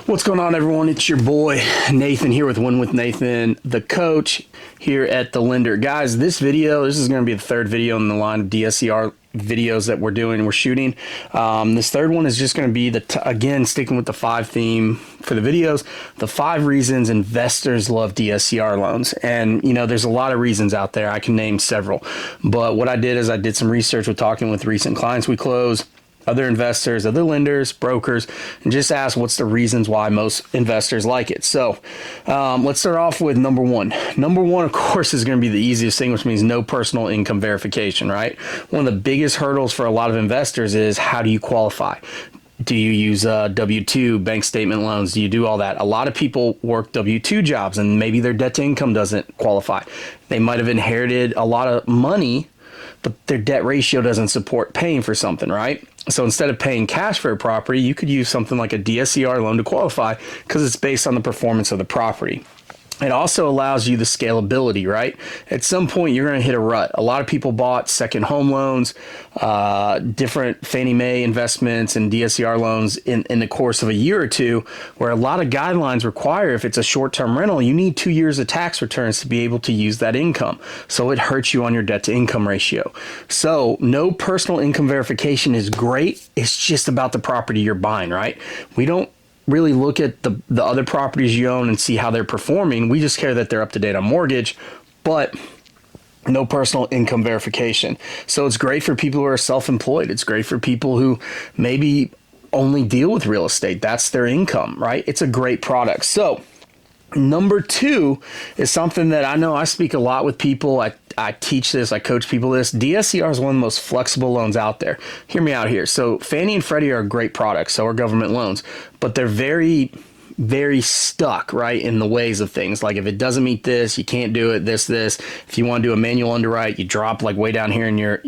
What's going on, everyone? It's your boy Nathan here with Win with Nathan, the coach here at The Lender. Guys, this is going to be the third video in the line of DSCR videos that we're shooting. This third one is just going to be again sticking with the 5 theme for the videos, the 5 reasons investors love DSCR loans. And there's a lot of reasons out there. I can name several, but what I did is I did some research with talking with recent clients we closed, other investors, other lenders, brokers, and just ask what's the reasons why most investors like it. So let's start off with number one. Number one, of course, is going to be the easiest thing, which means no personal income verification, right? One of the biggest hurdles for a lot of investors is, how do you qualify? Do you use W-2, bank statement loans? Do you do all that? A lot of people work W-2 jobs and maybe their debt to income doesn't qualify. They might have inherited a lot of money, but their debt ratio doesn't support paying for something, right? So instead of paying cash for a property, you could use something like a DSCR loan to qualify because it's based on the performance of the property. It also allows you the scalability, right? At some point, you're going to hit a rut. A lot of people bought second home loans, different Fannie Mae investments and DSCR loans in the course of a year or two, where a lot of guidelines require, if it's a short-term rental, you need 2 years of tax returns to be able to use that income. So it hurts you on your debt-to-income ratio. So no personal income verification is great. It's just about the property you're buying, right? We don't really look at the other properties you own and see how they're performing. We just care that they're up to date on mortgage, but no personal income verification. So it's great for people who are self-employed. It's great for people who maybe only deal with real estate. That's their income, right? It's a great product. So number 2 is something that I know I speak a lot with people. I teach this, I coach people this. DSCR is one of the most flexible loans out there. Hear me out here. So Fannie and Freddie are great products, so are government loans, but they're very, very stuck, right, in the ways of things. Like if it doesn't meet this, you can't do it, this. If you want to do a manual underwrite, you drop like way down here in your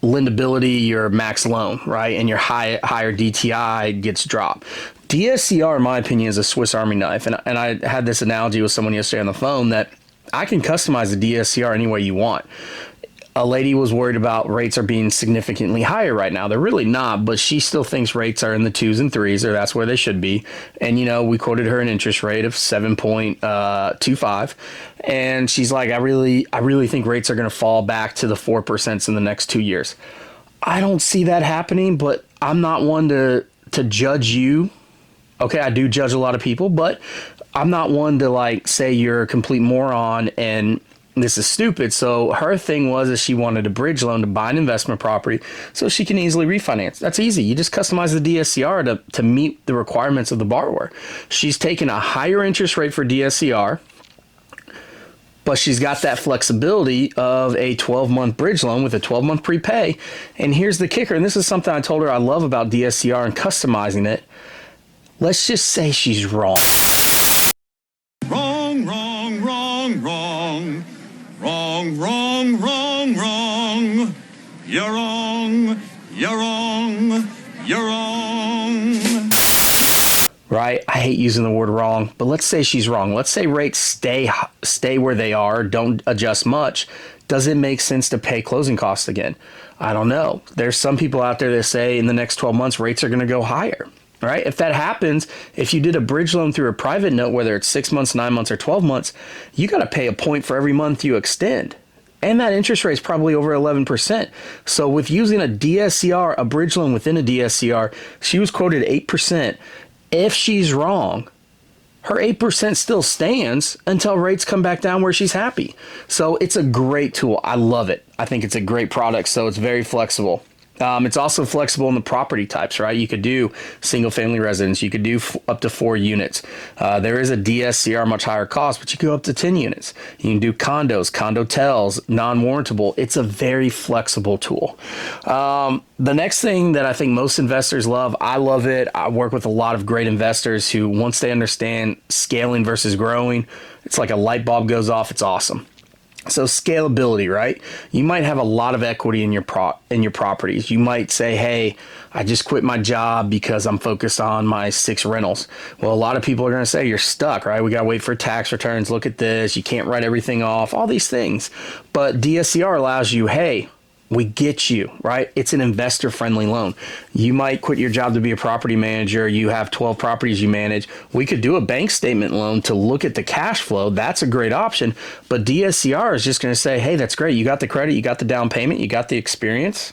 lendability, your max loan, right? And your higher DTI gets dropped. DSCR, in my opinion, is a Swiss Army knife. And I had this analogy with someone yesterday on the phone that I can customize the DSCR any way you want. A lady was worried about rates are being significantly higher right now. They're really not, but she still thinks rates are in the 2s and 3s, or that's where they should be. And, we quoted her an interest rate of 7.25. And she's like, I really think rates are going to fall back to the 4% in the next 2 years. I don't see that happening, but I'm not one to judge you. Okay, I do judge a lot of people, but I'm not one to say you're a complete moron and this is stupid. So her thing is she wanted a bridge loan to buy an investment property so she can easily refinance. That's easy. You just customize the DSCR to meet the requirements of the borrower. She's taken a higher interest rate for DSCR, but she's got that flexibility of a 12-month bridge loan with a 12-month prepay. And here's the kicker, and this is something I told her I love about DSCR and customizing it. Let's just say she's wrong. Wrong, wrong, wrong, wrong. Wrong, wrong, wrong, wrong. You're wrong, you're wrong, you're wrong. Right? I hate using the word wrong, but let's say she's wrong. Let's say rates stay where they are, don't adjust much. Does it make sense to pay closing costs again? I don't know. There's some people out there that say in the next 12 months, rates are going to go higher. Right? If that happens, if you did a bridge loan through a private note, whether it's 6 months, 9 months, or 12 months, you got to pay a point for every month you extend. And that interest rate is probably over 11%. So with using a DSCR, a bridge loan within a DSCR, she was quoted 8%. If she's wrong, her 8% still stands until rates come back down where she's happy. So it's a great tool. I love it. I think it's a great product. So it's very flexible. It's also flexible in the property types, right? You could do single family residence. You could do up to 4 units. There is a DSCR, much higher cost, but you can go up to 10 units. You can do condos, condotels, non-warrantable. It's a very flexible tool. The next thing that I think most investors love, I love it. I work with a lot of great investors who, once they understand scaling versus growing, it's like a light bulb goes off. It's awesome. So scalability, right? You might have a lot of equity in your properties. You might say, hey, I just quit my job because I'm focused on my 6 rentals. Well, a lot of people are going to say you're stuck, right? We got to wait for tax returns. Look at this. You can't write everything off, all these things. But DSCR allows you, hey, We get you, right? It's an investor-friendly loan. You might quit your job to be a property manager. You have 12 properties you manage. We could do a bank statement loan to look at the cash flow. That's a great option. But DSCR is just going to say, hey, that's great. You got the credit, you got the down payment, you got the experience.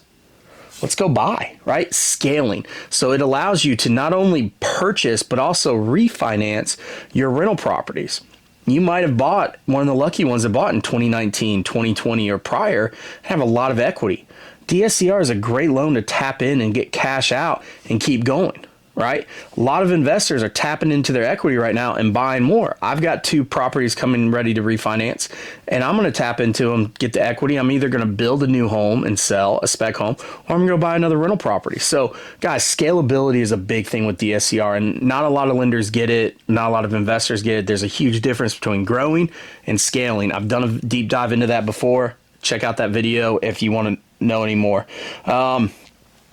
Let's go buy, right? Scaling. So it allows you to not only purchase, but also refinance your rental properties. You might have bought one of the lucky ones that bought in 2019, 2020 or prior, have a lot of equity. DSCR is a great loan to tap in and get cash out and keep going, right? A lot of investors are tapping into their equity right now and buying more. I've got 2 properties coming ready to refinance, and I'm going to tap into them, get the equity. I'm either going to build a new home and sell a spec home, or I'm going to go buy another rental property. So guys, scalability is a big thing with DSCR, and not a lot of lenders get it. Not a lot of investors get it. There's a huge difference between growing and scaling. I've done a deep dive into that before. Check out that video if you want to know any more.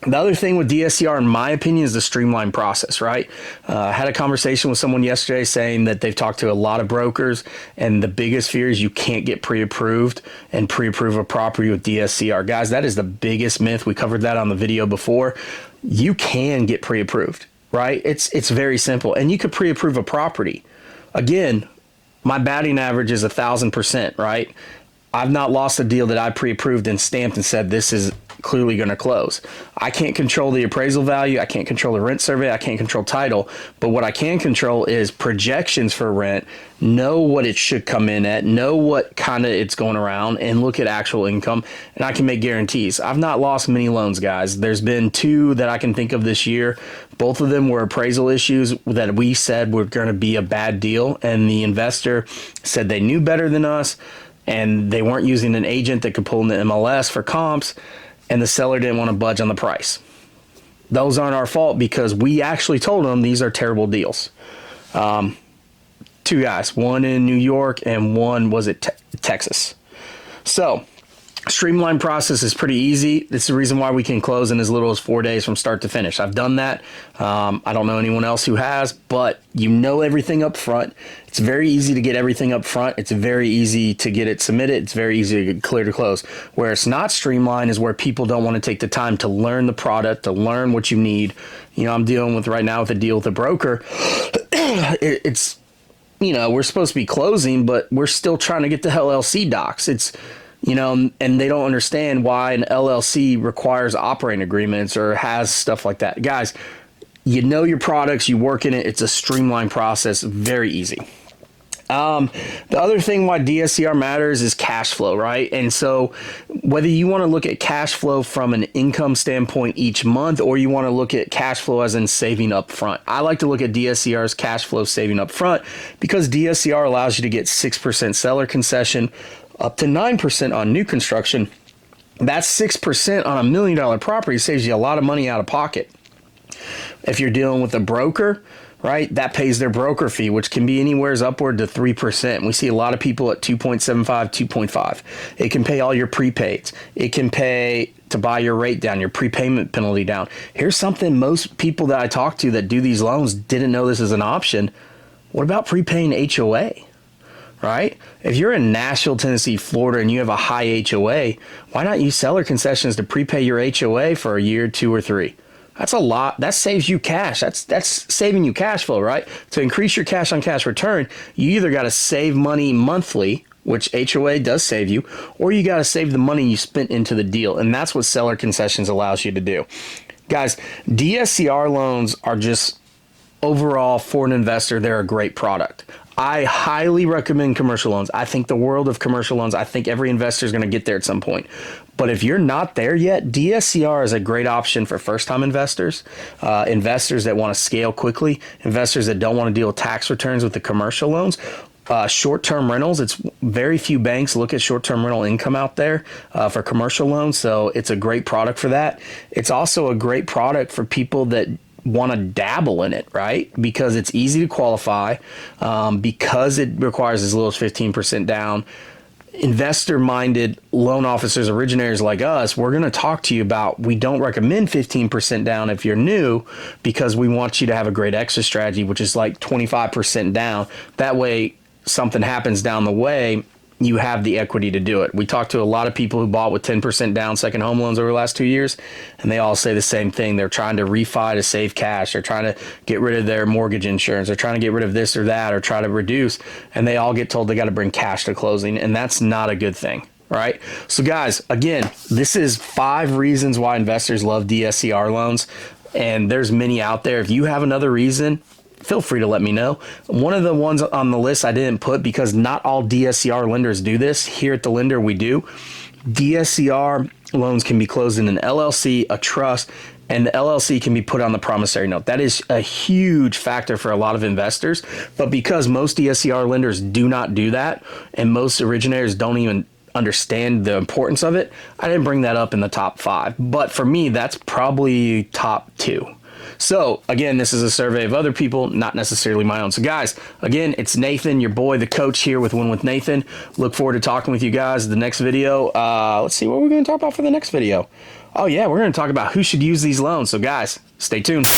The other thing with DSCR, in my opinion, is the streamlined process, right? I had a conversation with someone yesterday saying that they've talked to a lot of brokers, and the biggest fear is you can't get pre-approved and pre-approve a property with DSCR. Guys, that is the biggest myth. We covered that on the video before. You can get pre-approved, right? It's very simple, and you could pre-approve a property. Again, my batting average is 1,000%, right? I've not lost a deal that I pre-approved and stamped and said this is clearly going to close. I can't control the appraisal value. I can't control the rent survey. I can't control title. But what I can control is projections for rent, know what it should come in at, know what kind of it's going around, and look at actual income. And I can make guarantees. I've not lost many loans, guys. There's been 2 that I can think of this year. Both of them were appraisal issues that we said were going to be a bad deal. And the investor said they knew better than us, and they weren't using an agent that could pull in the MLS for comps, and the seller didn't want to budge on the price. Those aren't our fault because we actually told them these are terrible deals. 2 guys, one in New York and one was at Texas. So streamlined process is pretty easy. This is the reason why we can close in as little as 4 days from start to finish. I've done that. I don't know anyone else who has, but you know everything up front. It's very easy to get everything up front. It's very easy to get it submitted. It's very easy to get clear to close. Where it's not streamlined is where people don't want to take the time to learn the product, to learn what you need. You know, I'm dealing with right now with a deal with a broker. It's, you know, we're supposed to be closing, but we're still trying to get the LLC docs. It's, you know, and they don't understand why an LLC requires operating agreements or has stuff like that. Guys, you know your products, you work in it. It's a streamlined process, very easy. The other thing why DSCR matters is cash flow, right? And so whether you want to look at cash flow from an income standpoint each month, or you want to look at cash flow as in saving up front, I like to look at DSCR's cash flow saving up front because DSCR allows you to get 6% seller concession, up to 9% on new construction. That's 6% on $1 million property, saves you a lot of money out of pocket. If you're dealing with a broker, right, that pays their broker fee, which can be anywhere upward to 3%. We see a lot of people at 2.75, 2.5. It can pay all your prepaids. It can pay to buy your rate down, your prepayment penalty down. Here's something most people that I talk to that do these loans didn't know this is an option. What about prepaying HOA? Right? If you're in Nashville, Tennessee, Florida, and you have a high HOA, why not use seller concessions to prepay your HOA for a year, 2 or 3? That's a lot. That saves you cash. That's saving you cash flow, right? To increase your cash on cash return, you either got to save money monthly, which HOA does save you, or you got to save the money you spent into the deal. And that's what seller concessions allows you to do. Guys, DSCR loans are just overall for an investor, they're a great product. I highly recommend commercial loans. I think the world of commercial loans. I think every investor is going to get there at some point. But if you're not there yet, DSCR is a great option for first-time investors, investors that want to scale quickly, investors that don't want to deal with tax returns with the commercial loans. Short-term rentals, it's very few banks look at short-term rental income out there for commercial loans. So it's a great product for that. It's also a great product for people that want to dabble in it, right? Because it's easy to qualify, because it requires as little as 15% down. Investor-minded loan officers, originators like us, we're going to talk to you about, we don't recommend 15% down if you're new, because we want you to have a great exit strategy, which is like 25% down. That way, something happens down the way, you have the equity to do it. We talked to a lot of people who bought with 10% down second home loans over the last 2 years, and they all say the same thing. They're trying to refi to save cash. They're trying to get rid of their mortgage insurance. They're trying to get rid of this or that, or try to reduce, and they all get told they got to bring cash to closing, and that's not a good thing. Right? So guys, again, this is 5 reasons why investors love DSCR loans, and there's many out there. If you have another reason, feel free to let me know. One of the ones on the list I didn't put because not all DSCR lenders do this. Here at the lender, we do. DSCR loans can be closed in an LLC, a trust, and the LLC can be put on the promissory note. That is a huge factor for a lot of investors. But because most DSCR lenders do not do that, and most originators don't even understand the importance of it, I didn't bring that up in the top 5. But for me, that's probably top 2. So again, this is a survey of other people, not necessarily my own. So guys, again, it's Nathan, your boy, the coach here with Win with Nathan. Look forward to talking with you guys. The next video, let's see, what we're going to talk about for the next video. Oh yeah, we're going to talk about who should use these loans. So guys, stay tuned.